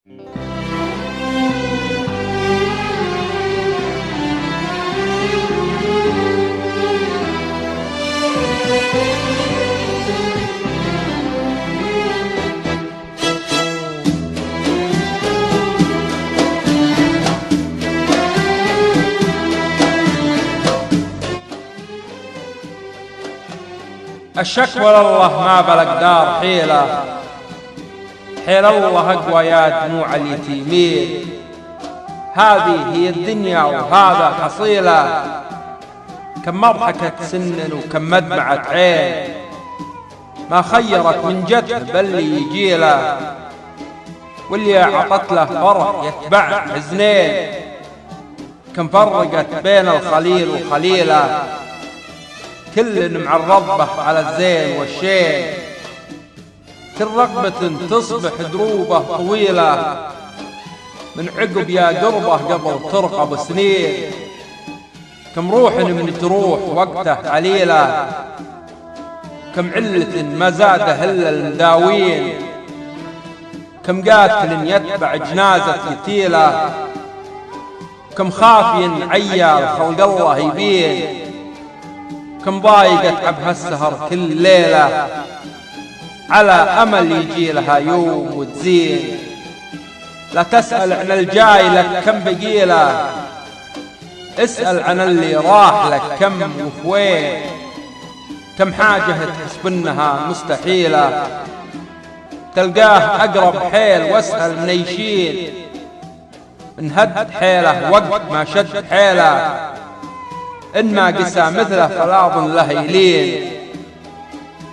الشكوى لله ما بالأقدار حيلة، حيل الله أقوى يا دموع اليتيمين. هذه هي الدنيا وهذا حصيلة، كم مضحكة سن وكم مدمعة عين، ما خيرك من جد باللي يجيله، واللي عطت له فرح يتبع حزنين، كم فرقت بين الخليل وخليله، كل معرض به على الزين والشين، كل رقبة تصبح دروبه طويلة، من عقب يا دربه قبل ترقب سنين، كم روح من تروح وقته عليلة، كم علة ما زاده إلا المداوين، كم قاتل يتبع جنازة يتيلة، كم خافي عيال خلق الله يبين، كم ضايقت عبها السهر كل ليلة، على أمل يجي لها يوم وتزين. لا تسأل عن الجاي لك كم بقيله، اسأل عن اللي راح لك كم وفوين، كم حاجة تحسب انها مستحيلة، تلقاه أقرب حيل واسأل من يشيل، من هد حيله وقت ما شد حيله، إن ما قسى مثله فلا أظن له يلين،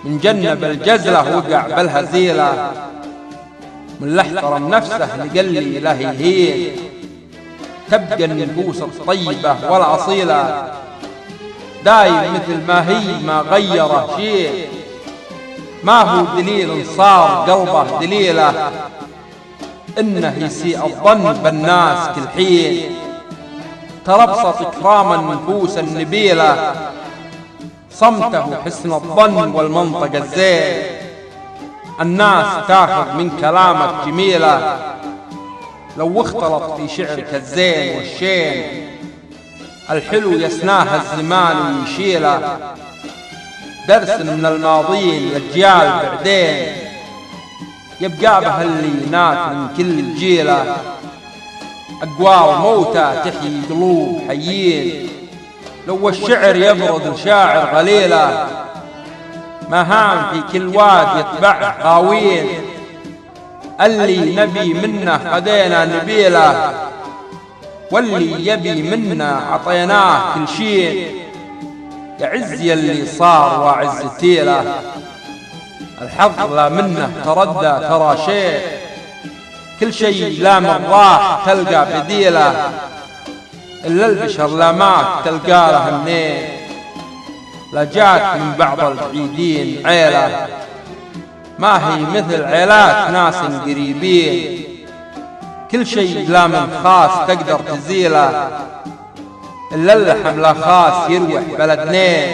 من جنب الجزلة وقع بالهزيلة، من احترم نفسه لقلي له يهين، تبقى النفوس الطيبة والأصيلة دايم مثل ما هي ما غيره شيء، ما هو دليل صار قلبه دليله، إنه يسيء الظن بالناس كل حين، تربصت إكرام النفوس النبيلة، صمته حسن الظن والمنطق الزين، الناس تاخذ من كلامك جميلة، لو اختلط في شعرك الزين والشين، الحلو يسناه الزمان ويشيله، درس من الماضين للأجيال بعدين، يبقى به اللي نات من كل جيله، أقوال موتى تحيي قلوب حيين، لو الشعر يبرد الشاعر غليله، ما هام في كل واد يتبع غاوين، اللي نبي منه خدينا نبيله، واللي يبي منا عطيناه كل شيء، يعز يلي صار وعزتيله، الحظ لا منه تردى ترى شيء، كل شيء لا من راح تلقى بديله، إلا البشر لا مات تلقى له منين، لا جات من بعض البعيدين عيله، ما هي مثل عيلات ناس قريبين، كل شيء لا من خاص تقدر تزيله، إلا اللحم لا خاص يروح بلدنين،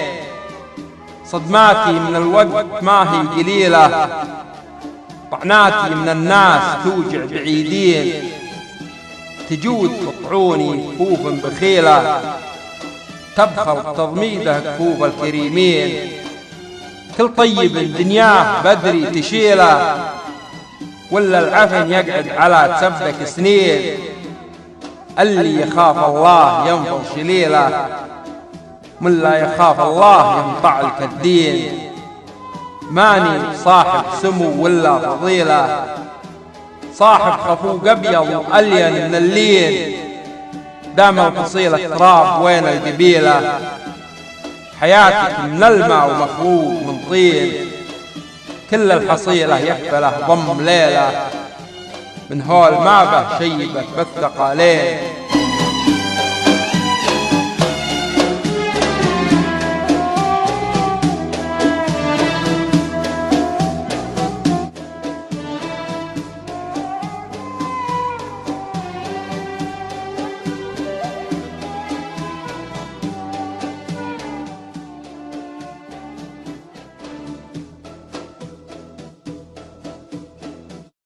صدماتي من الوقت ما هي قليلة، طعناتي من الناس توجع بعيدين، تجود تطعوني كفوف بخيلة، تبخل تضميده كفوف الكريمين، كل طيب دنياه بدري تشيله، ولا العفن يقعد على تسبك سنين، اللي يخاف الله ينفض شليله، من لا يخاف الله ينطع الكدين، ماني صاحب سمو ولا فضيلة، صاحب خفوق أبيض وألين من اللين، دام الفصيلة تراب وين القبيلة، حياتك من الماء ومخلوق من طين، كل الحصيلة يكفله ضم ليلة، من هول ما به شيبة بالثقالين،